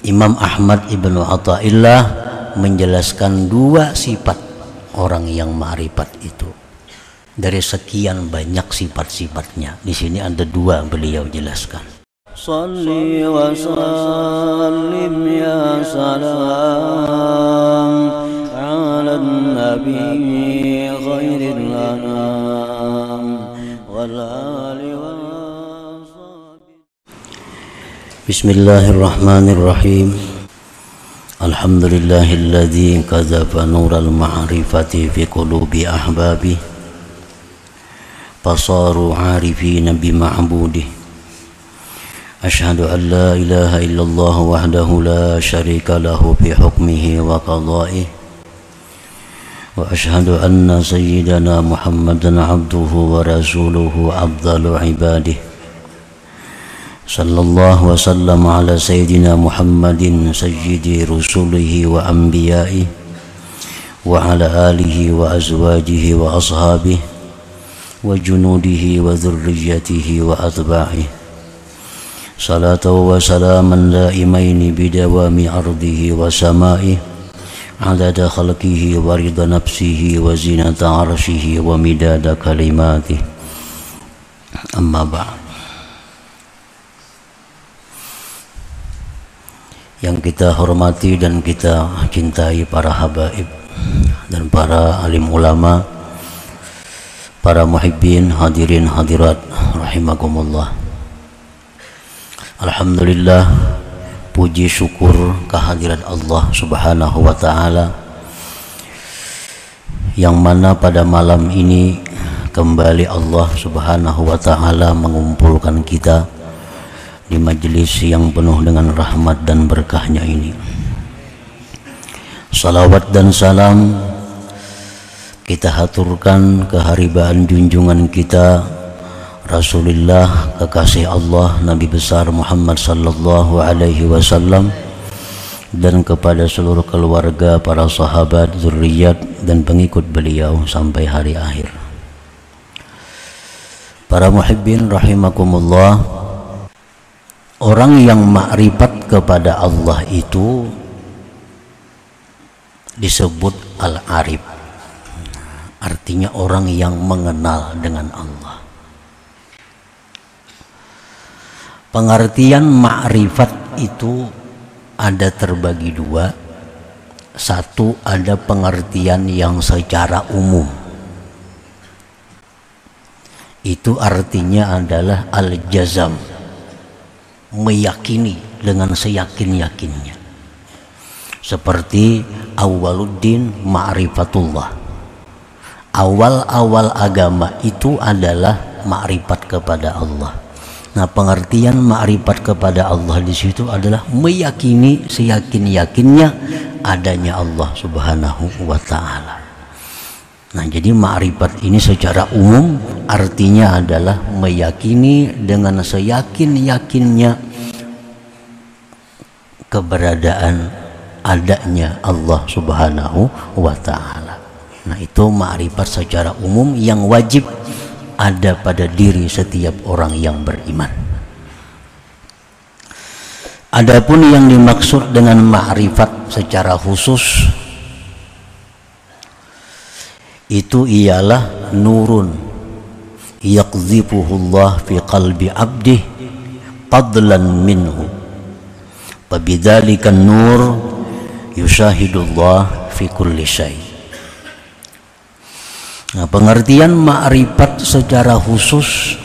Imam Ahmad Ibnu Athaillah menjelaskan dua sifat orang yang ma'rifat itu. Dari sekian banyak sifat-sifatnya, di sini ada dua beliau jelaskan. Salli wa sallim ya salam ala nabi khairil anam wal ali wa sahbihi. Bismillahirrahmanirrahim. Alhamdulillahilladzi qadzafa nural ma'rifati fi qulubi ahbabi fasaru 'arifina bi ma'budih. Asyhadu an la ilaha illallah wahdahu la syarika lahu fi hukmihi wa qada'ihi wa asyhadu anna sayyidana Muhammadan 'abduhu wa rasuluhu afdalu 'ibadihi. Sallallahu wa sallam ala sayyidina Muhammadin sayyidi rusulihi wa anbiya'ihi wa ala alihi wa azwajihi wa ashabihi wa junudihi wa dhurriyyatihi wa atba'ihi. Salatu wa salaman laimaini bidawami ardihi wa sama'ihi adada khalqihi wa rida nafsihi wa zinata arshihi wa midada kalimatihi. Amma ba'd. Yang kita hormati dan kita cintai para habaib dan para alim ulama, para muhibbin, hadirin hadirat rahimakumullah. Alhamdulillah, puji syukur kehadiran Allah Subhanahu wa ta'ala, yang mana pada malam ini kembali Allah Subhanahu wa ta'ala mengumpulkan kita di majelis yang penuh dengan rahmat dan berkahnya ini. Salawat dan salam kita haturkan keharibaan junjungan kita Rasulullah, kekasih Allah, Nabi besar Muhammad sallallahu alaihi wasallam, dan kepada seluruh keluarga, para sahabat, zuriat dan pengikut beliau sampai hari akhir. Para muhibbin rahimakumullah, orang yang ma'rifat kepada Allah itu disebut al-arif. Artinya orang yang mengenal dengan Allah. Pengertian ma'rifat itu ada terbagi dua. Satu, ada pengertian yang secara umum. Itu artinya adalah al-jazam, meyakini dengan seyakin-yakinnya. Seperti awwaluddin ma'rifatullah. Awal-awal agama itu adalah ma'rifat kepada Allah. Nah, pengertian ma'rifat kepada Allah di situ adalah meyakini seyakin-yakinnya adanya Allah Subhanahu wa ta'ala. Nah, jadi ma'rifat ini secara umum artinya adalah meyakini dengan seyakin-yakinnya keberadaan adanya Allah Subhanahu wa ta'ala. Nah, itu ma'rifat secara umum yang wajib ada pada diri setiap orang yang beriman. Adapun yang dimaksud dengan ma'rifat secara khusus itu ialah nurun yaqdhifuhullah fi qalbi abdih fadlan minhu, fabidzalika nur yushahidullah fi kulli syai'. Nah, pengertian ma'rifat secara khusus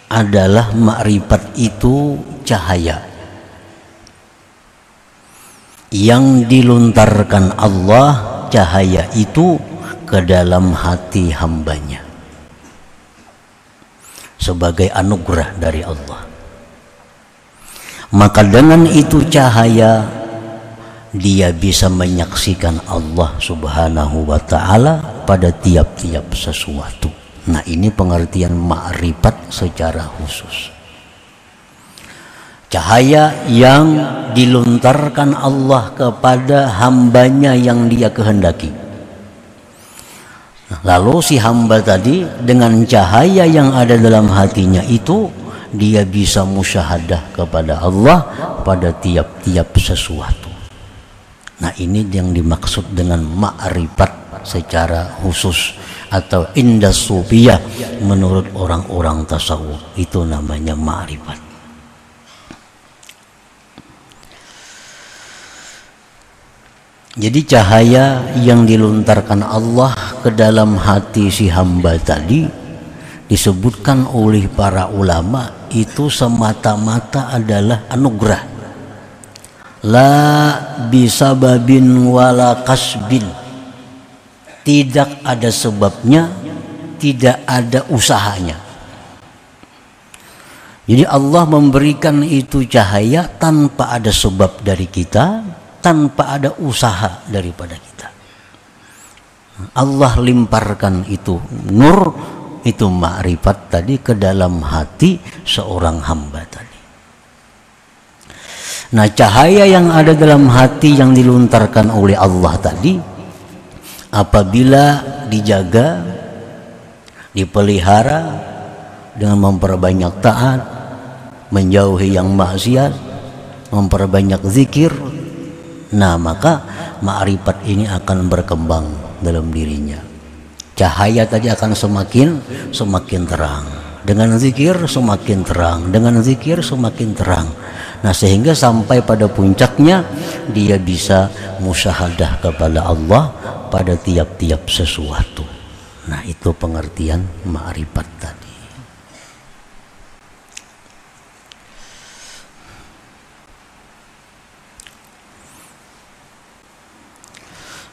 adalah ma'rifat itu cahaya yang dilontarkan Allah, cahaya itu ke dalam hati hambanya sebagai anugerah dari Allah. Maka dengan itu cahaya dia bisa menyaksikan Allah Subhanahu wa ta'ala pada tiap-tiap sesuatu. Nah, ini pengertian ma'rifat secara khusus. Cahaya yang dilontarkan Allah kepada hambanya yang dia kehendaki. Lalu si hamba tadi dengan cahaya yang ada dalam hatinya itu dia bisa musyahadah kepada Allah pada tiap-tiap sesuatu. Nah, ini yang dimaksud dengan ma'rifat secara khusus atau indah sufiyah menurut orang-orang tasawuf, itu namanya ma'rifat. Jadi cahaya yang dilontarkan Allah ke dalam hati si hamba tadi disebutkan oleh para ulama itu semata-mata adalah anugerah. La bisababin wala kasbin. Tidak ada sebabnya, tidak ada usahanya. Jadi Allah memberikan itu cahaya tanpa ada sebab dari kita, tanpa ada usaha daripada kita. Allah limparkan itu nur, itu ma'rifat tadi ke dalam hati seorang hamba tadi. Nah, cahaya yang ada dalam hati yang dilontarkan oleh Allah tadi, apabila dijaga, dipelihara dengan memperbanyak taat, menjauhi yang maksiat, memperbanyak zikir, nah maka ma'rifat ini akan berkembang dalam dirinya. Cahaya tadi akan semakin terang. Dengan zikir semakin terang, dengan zikir semakin terang. Nah, sehingga sampai pada puncaknya dia bisa musyahadah kepada Allah pada tiap-tiap sesuatu. Nah, itu pengertian ma'rifat tadi.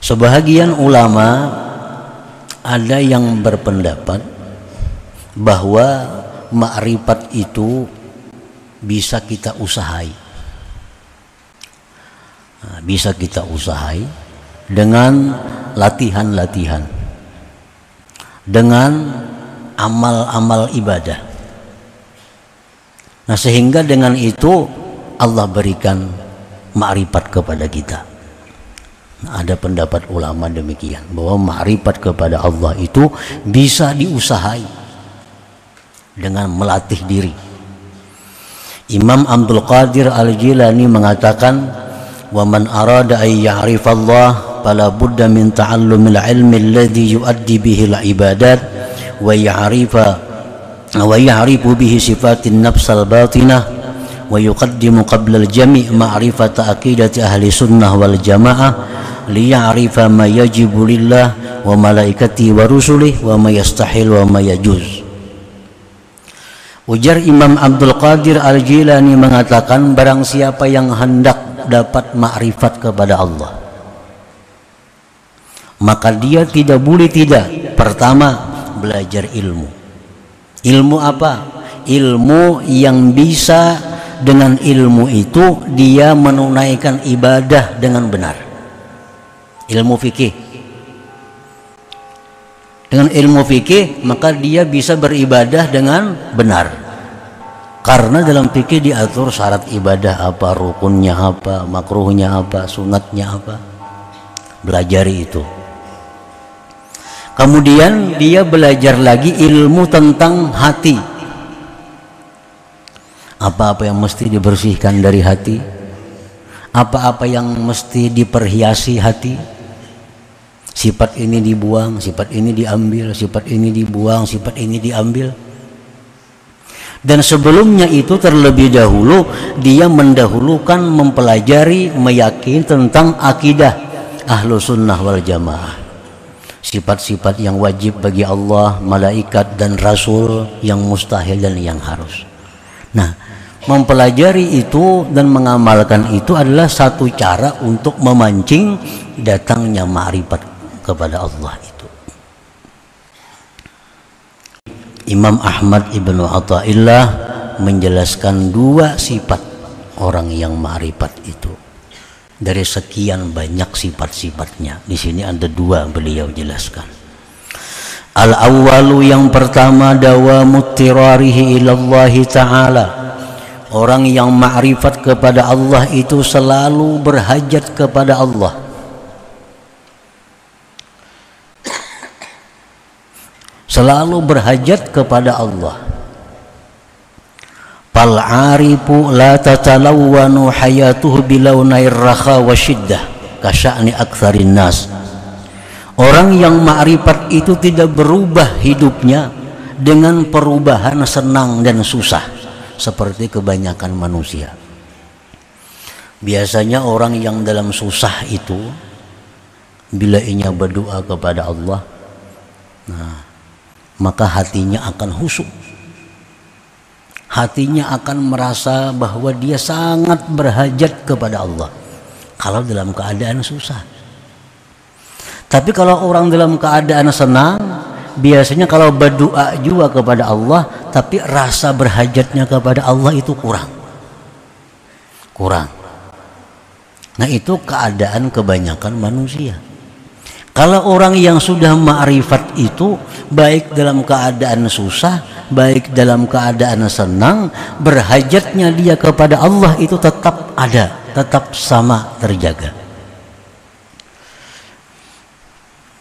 Sebahagian ulama ada yang berpendapat bahwa ma'rifat itu bisa kita usahai. Nah, bisa kita usahai dengan latihan-latihan, dengan amal-amal ibadah. Nah, sehingga dengan itu Allah berikan ma'rifat kepada kita. Nah, ada pendapat ulama demikian, bahwa ma'rifat kepada Allah itu bisa diusahai dengan melatih diri. Imam Abdul Qadir Al-Jilani mengatakan, wa man arada ay ya'rifallah fala budda min ta'allumil ilmi alladhi yuaddi bihi al-ibadat wa ya'rifu bihi sifatin nafsal batinah wa yuqaddimu qabla al-jami' ma'rifata aqidati ahli sunnah wal jamaah liya'rifa ma yajibu lillah wa malaikati wa rusulih wa ma yastahil wa ma yajuz. Ujar Imam Abdul Qadir Al-Jilani mengatakan, barang siapa yang hendak dapat ma'rifat kepada Allah, maka dia tidak boleh tidak pertama belajar ilmu. Ilmu apa? Ilmu yang bisa dengan ilmu itu dia menunaikan ibadah dengan benar. Ilmu fikih. Dengan ilmu fikih maka dia bisa beribadah dengan benar. Karena dalam fikih diatur syarat ibadah apa, rukunnya apa, makruhnya apa, sunatnya apa. Belajari itu. Kemudian dia belajar lagi ilmu tentang hati. Apa-apa yang mesti dibersihkan dari hati, apa-apa yang mesti diperhiasi hati. Sifat ini dibuang, sifat ini diambil, sifat ini dibuang, sifat ini diambil. Dan sebelumnya itu terlebih dahulu dia mendahulukan mempelajari, meyakini tentang akidah ahlu sunnah wal jamaah. Sifat-sifat yang wajib bagi Allah, malaikat dan rasul, yang mustahil dan yang harus. Nah, mempelajari itu dan mengamalkan itu adalah satu cara untuk memancing datangnya ma'rifat kepada Allah itu. Imam Ahmad Ibnu Athaillah menjelaskan dua sifat orang yang ma'rifat itu. Dari sekian banyak sifat-sifatnya, di sini ada dua beliau jelaskan. Al-awwalu, yang pertama, dawamut tirarihi ilallahi ta'ala. Orang yang ma'rifat kepada Allah itu selalu berhajat kepada Allah. Selalu berhajat kepada Allah. fal arifu la tatalawwanu hayatuhu bilaunair rakha wasyiddah kasya'ni aktsarin nas. Orang yang ma'rifat itu tidak berubah hidupnya dengan perubahan senang dan susah seperti kebanyakan manusia. Biasanya orang yang dalam susah itu bila ia berdoa kepada Allah, nah, maka hatinya akan khusyuk. Hatinya akan merasa bahwa dia sangat berhajat kepada Allah kalau dalam keadaan susah. Tapi kalau orang dalam keadaan senang, biasanya kalau berdoa juga kepada Allah, tapi rasa berhajatnya kepada Allah itu kurang. Nah, itu keadaan kebanyakan manusia. Kalau orang yang sudah ma'rifat itu, baik dalam keadaan susah, baik dalam keadaan senang, berhajatnya dia kepada Allah itu tetap ada, tetap sama terjaga.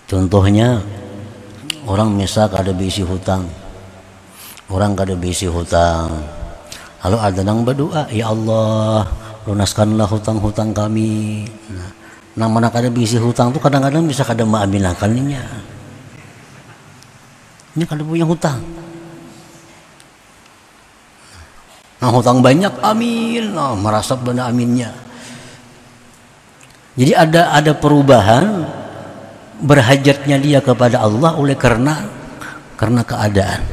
Contohnya, orang misal kada bisi hutang, lalu ada yang berdoa, ya Allah, lunaskanlah hutang-hutang kami. Nah, mana kada bisi hutang tuh kadang-kadang bisa kada maaminakannya. Ini kada punya hutang. Nah, hutang banyak, amin. Nah, merasap benar aminnya. Jadi ada perubahan berhajatnya dia kepada Allah oleh karena keadaan.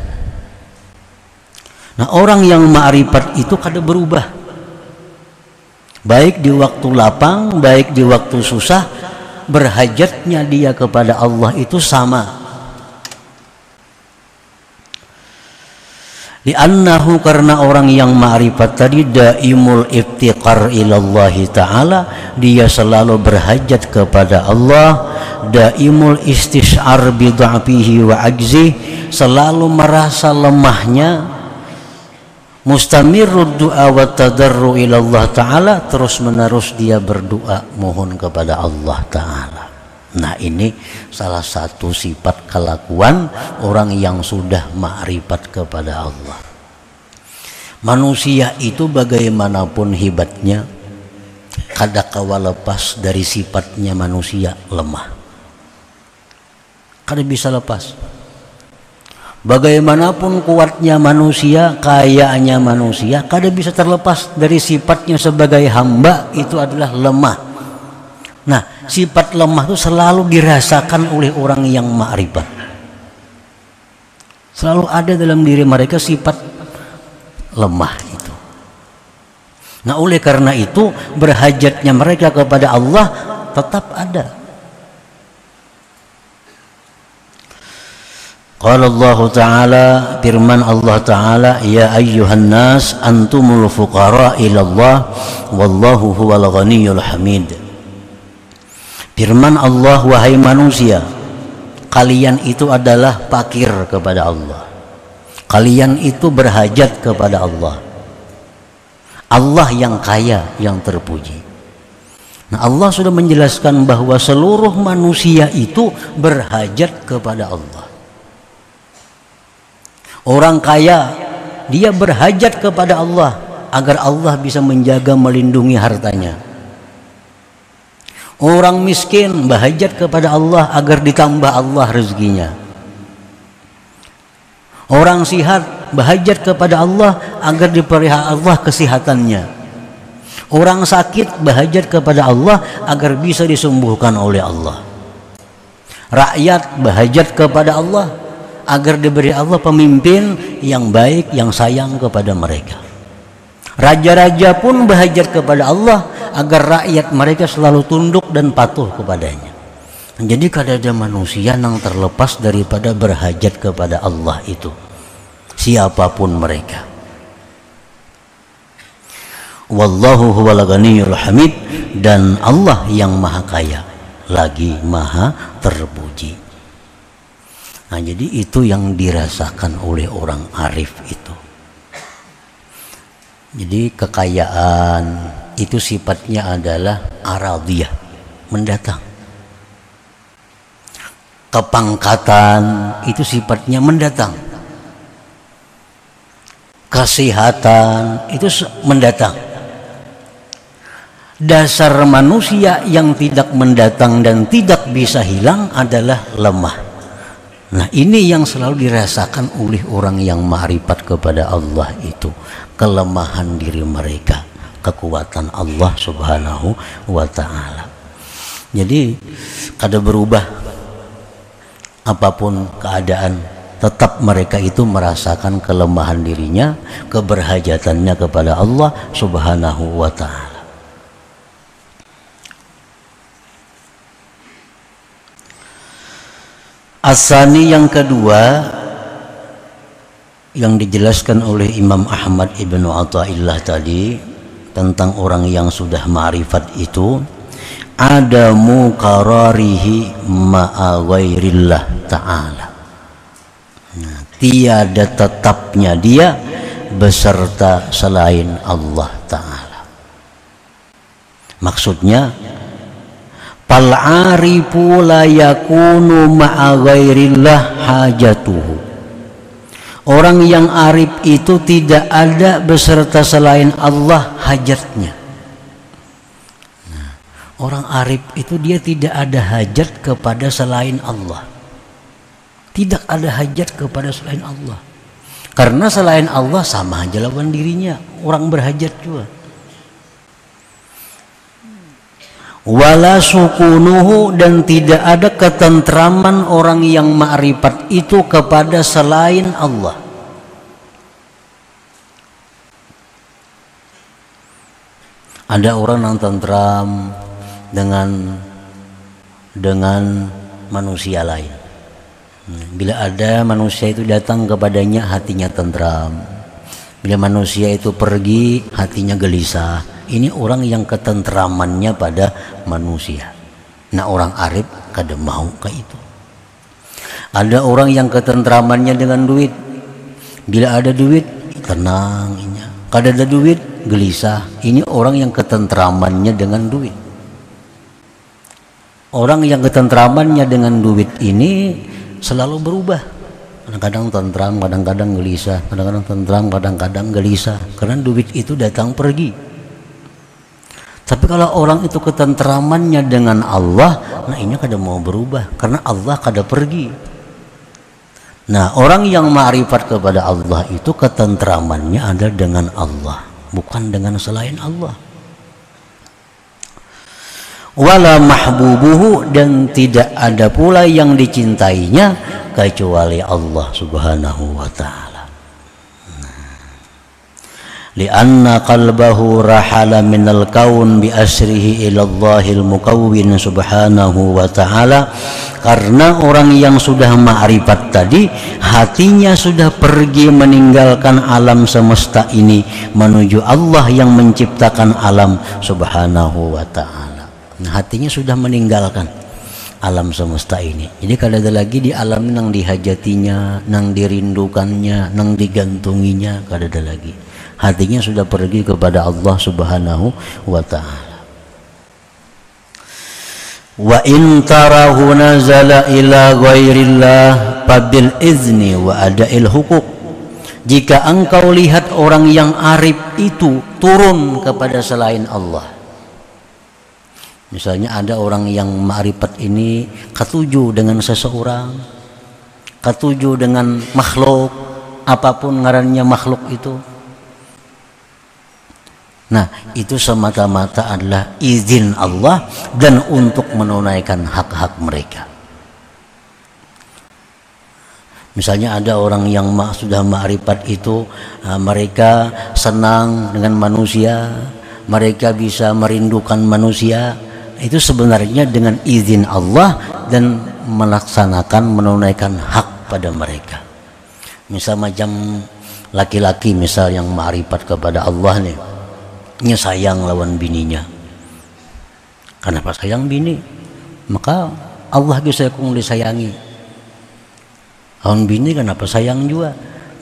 Nah, orang yang ma'rifat itu kada berubah, baik di waktu lapang, baik di waktu susah, berhajatnya dia kepada Allah itu sama. Li'annahu, karena orang yang ma'rifat tadi daimul iftiqar ilallahi ta'ala, dia selalu berhajat kepada Allah, daimul istish'ar bid'afihi wa ajzi, selalu merasa lemahnya, mustamirud du'a wa tadarru ilallah ta'ala, terus menerus dia berdoa mohon kepada Allah ta'ala. Nah, ini salah satu sifat kelakuan orang yang sudah ma'rifat kepada Allah. Manusia itu bagaimanapun hebatnya, kada kawa lepas dari sifatnya manusia lemah. Kada bisa lepas. Bagaimanapun kuatnya manusia, kayanya manusia, kada bisa terlepas dari sifatnya sebagai hamba, itu adalah lemah. Nah, sifat lemah itu selalu dirasakan oleh orang yang ma'rifat. Selalu ada dalam diri mereka sifat lemah itu. Nah, oleh karena itu berhajatnya mereka kepada Allah tetap ada. Qala Allah Ta'ala, firman Allah Ta'ala, ya ayyuhan nas antumul fuqara ilallah wallahu huwal ghaniyul hamid. Firman Allah, wahai manusia, kalian itu adalah fakir kepada Allah. Kalian itu berhajat kepada Allah. Allah yang kaya, yang terpuji. Nah, Allah sudah menjelaskan bahwa seluruh manusia itu berhajat kepada Allah. Orang kaya, dia berhajat kepada Allah agar Allah bisa menjaga, melindungi hartanya. Orang miskin berhajat kepada Allah agar ditambah Allah rezekinya. Orang sehat berhajat kepada Allah agar dipelihara Allah kesehatannya. Orang sakit berhajat kepada Allah agar bisa disembuhkan oleh Allah. Rakyat berhajat kepada Allah agar diberi Allah pemimpin yang baik, yang sayang kepada mereka. Raja-raja pun berhajat kepada Allah agar rakyat mereka selalu tunduk dan patuh kepadanya. Jadi kada ada manusia yang terlepas daripada berhajat kepada Allah itu, siapapun mereka. Wallahu huwal ghaniyul hamid, dan Allah yang maha kaya lagi maha terpuji. Nah, jadi itu yang dirasakan oleh orang arif itu. Jadi kekayaan itu sifatnya adalah aradiyah, mendatang. Kepangkatan itu sifatnya mendatang. kesehatan itu mendatang. Dasar manusia yang tidak mendatang dan tidak bisa hilang adalah lemah. Nah, ini yang selalu dirasakan oleh orang yang ma'rifat kepada Allah itu, kelemahan diri mereka, kekuatan Allah Subhanahu wa ta'ala. Jadi kada berubah apapun keadaan, tetap mereka itu merasakan kelemahan dirinya, keberhajatannya kepada Allah Subhanahu wa ta'ala. Asani yang kedua yang dijelaskan oleh Imam Ahmad Ibnu Athaillah tadi tentang orang yang sudah ma'rifat itu, adamu qararihi ma'a ghairillah ta'ala. Nah, tiada tetapnya dia beserta selain Allah ta'ala. Maksudnya fal arifu la yakunu ma'a ghairillah hajatuhu. Orang yang arif itu tidak ada beserta selain Allah hajatnya. Nah, orang arif itu dia tidak ada hajat kepada selain Allah. Tidak ada hajat kepada selain Allah. Karena selain Allah sama aja lawan dirinya, orang berhajat juga. Wala sukunuhu, dan tidak ada ketentraman orang yang ma'rifat itu kepada selain Allah. Ada orang yang tentram dengan manusia lain. Bila ada manusia itu datang kepadanya, hatinya tentram. Bila manusia itu pergi, hatinya gelisah. Ini orang yang ketentramannya pada manusia. Nah, orang arif kada mau ke itu. Ada orang yang ketentramannya dengan duit. Bila ada duit, tenang. Kada ada duit, gelisah. Ini orang yang ketentramannya dengan duit. Orang yang ketentramannya dengan duit ini selalu berubah. Kadang-kadang tentram, kadang-kadang gelisah. Kadang-kadang tentram, kadang-kadang gelisah. Karena duit itu datang pergi. Tapi kalau orang itu ketentramannya dengan Allah, nah ini kada mau berubah karena Allah kada pergi. Nah, orang yang ma'rifat kepada Allah itu ketentramannya ada dengan Allah, bukan dengan selain Allah. Wala mahbubuhu, dan tidak ada pula yang dicintainya kecuali Allah Subhanahu wa ta'ala. Lianna qalbahu rahala minal kaun bi asrihi ilallahil mukawwin subhanahu wa ta'ala. Karena orang yang sudah ma'rifat tadi, hatinya sudah pergi meninggalkan alam semesta ini menuju Allah yang menciptakan alam subhanahu wa ta'ala. Nah, hatinya sudah meninggalkan alam semesta ini. Jadi kada ada lagi di alam nang dihajatinya, nang dirindukannya, nang digantunginya, kada ada lagi. Hatinya sudah pergi kepada Allah Subhanahu wa ta'ala. Wa in tarahu nazala ila ghairillah fabil izni wa ada'il hukuk. Jika engkau lihat orang yang arif itu turun kepada selain Allah. Misalnya ada orang yang ma'rifat ini ketuju dengan seseorang, ketuju dengan makhluk, apapun ngarannya makhluk itu. Nah, itu semata-mata adalah izin Allah dan untuk menunaikan hak-hak mereka. Misalnya ada orang yang sudah ma'rifat itu, mereka senang dengan manusia, mereka bisa merindukan manusia. Itu sebenarnya dengan izin Allah dan melaksanakan, menunaikan hak pada mereka. Misal macam laki-laki misal yang ma'rifat kepada Allah nih, nya sayang lawan bininya. Kenapa sayang bini? Maka Allah bisa kung disayangi. Lawan bini kenapa sayang juga?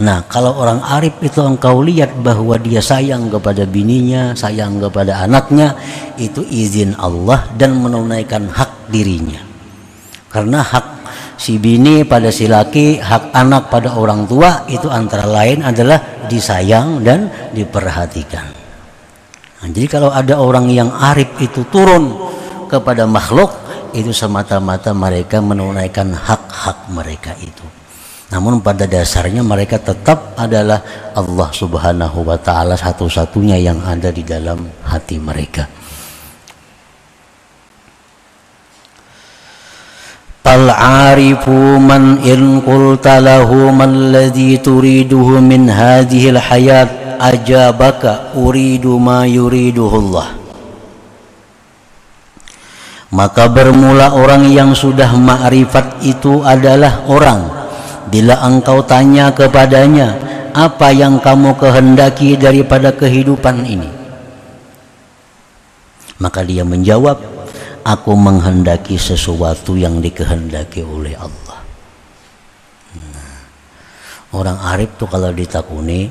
Nah, kalau orang arif itu engkau lihat bahwa dia sayang kepada bininya, sayang kepada anaknya, itu izin Allah dan menunaikan hak dirinya. Karena hak si bini pada si laki, hak anak pada orang tua itu antara lain adalah disayang dan diperhatikan. Nah, jadi kalau ada orang yang arif itu turun kepada makhluk, itu semata-mata mereka menunaikan hak-hak mereka itu. Namun pada dasarnya mereka tetap adalah Allah Subhanahu wa ta'ala satu-satunya yang ada di dalam hati mereka. Al-arifu man in qulta lahu man ladhi turiduhu min hadhil hayat ajabaka uridu ma yuriduhullah. Maka bermula orang yang sudah ma'rifat itu adalah orang, bila engkau tanya kepadanya, apa yang kamu kehendaki daripada kehidupan ini? Maka dia menjawab, aku menghendaki sesuatu yang dikehendaki oleh Allah. Nah, orang arif tuh kalau ditakuni,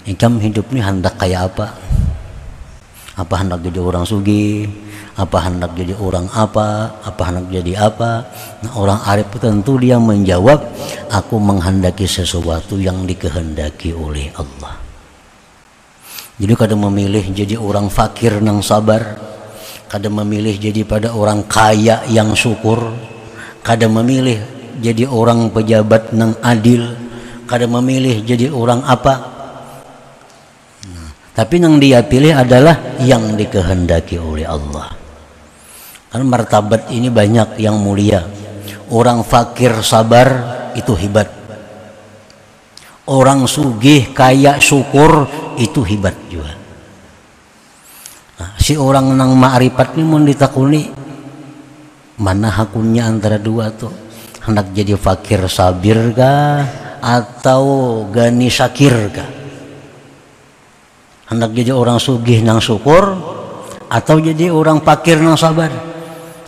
kamu hidup ini hendak kayak apa? Apa hendak jadi orang sugih? Apa hendak jadi orang apa? Apa hendak jadi apa? Nah, orang arif tentu dia menjawab, aku menghendaki sesuatu yang dikehendaki oleh Allah. Jadi kadang memilih jadi orang fakir nang sabar, kadang memilih jadi pada orang kaya yang syukur, kadang memilih jadi orang pejabat nang adil, kadang memilih jadi orang apa. Tapi yang dia pilih adalah yang dikehendaki oleh Allah. Karena martabat ini banyak yang mulia. Orang fakir sabar itu hebat. Orang sugih kaya syukur itu hebat juga. Nah, si orang nang ma'rifat ini mau ditakuni, mana hakunya antara dua tuh? Hendak jadi fakir sabir kah atau gani syakir kah? Hendak jadi orang sugih nang syukur atau jadi orang fakir nang sabar?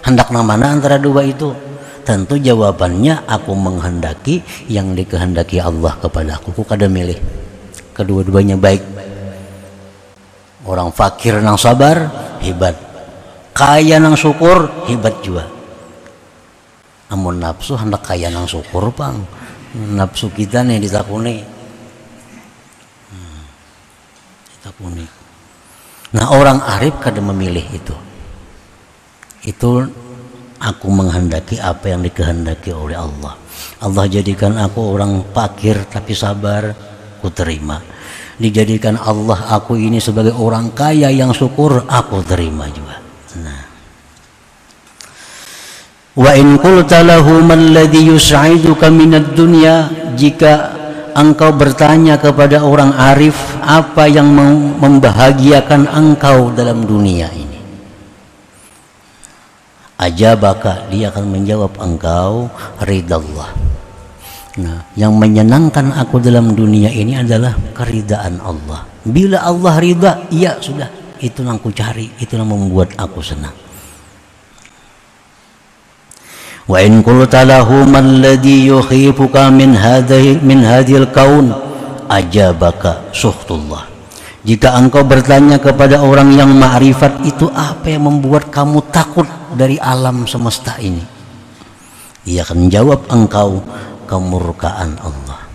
Hendak nang mana antara dua itu? Tentu jawabannya aku menghendaki yang dikehendaki Allah kepada aku. Ku kada milih. Kedua-duanya baik. Orang fakir nang sabar hebat, kaya nang syukur hebat juga. Amun nafsu hendak kaya nang syukur pang, nafsu kita nih ditakuni. Nah, orang arif kada memilih itu. Itu aku menghendaki apa yang dikehendaki oleh Allah. Allah jadikan aku orang fakir tapi sabar, ku terima. Dijadikan Allah aku ini sebagai orang kaya yang syukur, aku terima juga. Nah, wa in qulta lahu man ladhi yus'iduka minad dunya, jika engkau bertanya kepada orang arif, apa yang membahagiakan engkau dalam dunia ini? Ajabaka, dia akan menjawab engkau ridallah. Nah, yang menyenangkan aku dalam dunia ini adalah keridaan Allah. Bila Allah ridha, ya sudah, itu yang aku cari, itu yang membuat aku senang. Wa in qulta lahu man ladhi yukhifuka min hadhil kaun ajabaka suhtullah. Jika engkau bertanya kepada orang yang ma'rifat itu, apa yang membuat kamu takut dari alam semesta ini? Ia akan menjawab engkau kemurkaan Allah.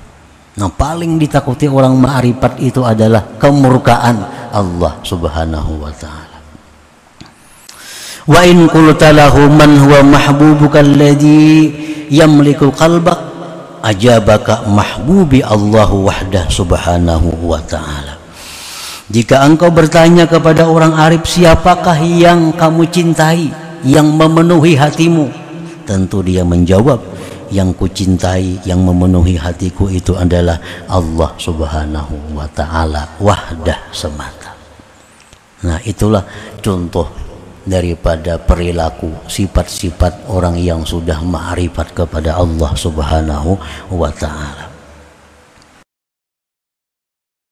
Nah, paling ditakuti orang ma'rifat itu adalah kemurkaan Allah Subhanahu wa ta'ala. Wa in qulta lahu man huwa mahbubuka alladhi yamliku qalbak ajabaka mahbubi Allah wahdah subhanahu wa ta'ala. Jika engkau bertanya kepada orang arif, siapakah yang kamu cintai, yang memenuhi hatimu? Tentu dia menjawab, yang ku cintai, yang memenuhi hatiku itu adalah Allah Subhanahu wa ta'ala wahdah semata. Nah, itulah contoh daripada perilaku sifat-sifat orang yang sudah ma'rifat kepada Allah Subhanahu wa ta'ala.